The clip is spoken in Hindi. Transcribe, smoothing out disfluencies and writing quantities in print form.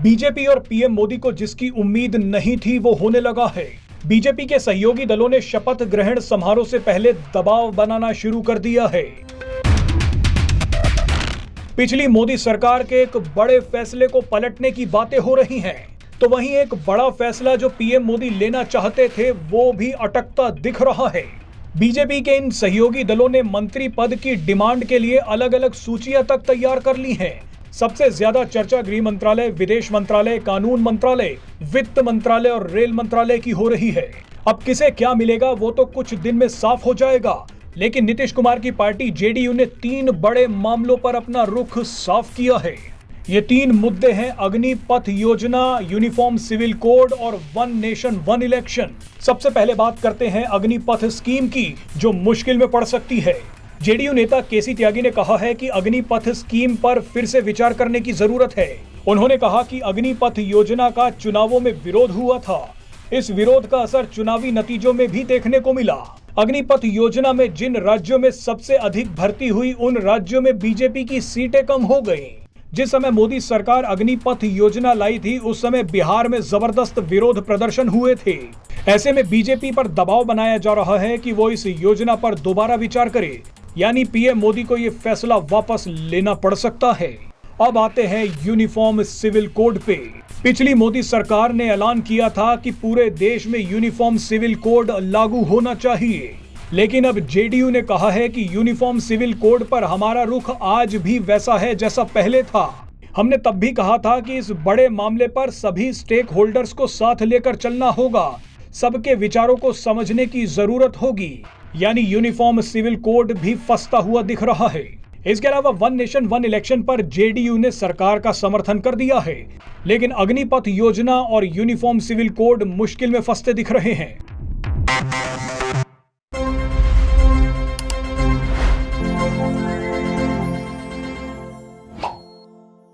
बीजेपी और पीएम मोदी को जिसकी उम्मीद नहीं थी वो होने लगा है। बीजेपी के सहयोगी दलों ने शपथ ग्रहण समारोह से पहले दबाव बनाना शुरू कर दिया है। पिछली मोदी सरकार के एक बड़े फैसले को पलटने की बातें हो रही हैं, तो वहीं एक बड़ा फैसला जो पीएम मोदी लेना चाहते थे वो भी अटकता दिख रहा है। बीजेपी के इन सहयोगी दलों ने मंत्री पद की डिमांड के लिए अलग अलग सूचियां तक तैयार कर ली हैं। सबसे ज्यादा चर्चा गृह मंत्रालय, विदेश मंत्रालय, कानून मंत्रालय, वित्त मंत्रालय और रेल मंत्रालय की हो रही है। अब किसे क्या मिलेगा वो तो कुछ दिन में साफ हो जाएगा, लेकिन नीतीश कुमार की पार्टी जेडीयू ने 3 बड़े मामलों पर अपना रुख साफ किया है। ये 3 मुद्दे हैं अग्निपथ योजना, यूनिफॉर्म सिविल कोड और वन नेशन वन इलेक्शन। सबसे पहले बात करते हैं अग्निपथ स्कीम की, जो मुश्किल में पड़ सकती है। जेडीयू नेता केसी त्यागी ने कहा है कि अग्निपथ स्कीम पर फिर से विचार करने की जरूरत है। उन्होंने कहा कि अग्निपथ योजना का चुनावों में विरोध हुआ था। इस विरोध का असर चुनावी नतीजों में भी देखने को मिला। अग्निपथ योजना में जिन राज्यों में सबसे अधिक भर्ती हुई, उन राज्यों में बीजेपी की सीटें कम हो गई। जिस समय मोदी सरकार अग्निपथ योजना लाई थी, उस समय बिहार में जबरदस्त विरोध प्रदर्शन हुए थे। ऐसे में बीजेपी पर दबाव बनाया जा रहा है कि वो इस योजना पर दोबारा विचार करे, यानी पीएम मोदी को ये फैसला वापस लेना पड़ सकता है। अब आते हैं यूनिफॉर्म सिविल कोड पे। पिछली मोदी सरकार ने ऐलान किया था कि पूरे देश में यूनिफॉर्म सिविल कोड लागू होना चाहिए, लेकिन अब जेडीयू ने कहा है कि यूनिफॉर्म सिविल कोड पर हमारा रुख आज भी वैसा है जैसा पहले था। हमने तब भी कहा था कि इस बड़े मामले पर सभी स्टेक होल्डर्स को साथ लेकर चलना होगा, सबके विचारों को समझने की जरूरत होगी। यानी यूनिफॉर्म सिविल कोड भी फंसता हुआ दिख रहा है। इसके अलावा वन नेशन वन इलेक्शन पर जेडीयू ने सरकार का समर्थन कर दिया है, लेकिन अग्निपथ योजना और यूनिफॉर्म सिविल कोड मुश्किल में फंसते दिख रहे हैं।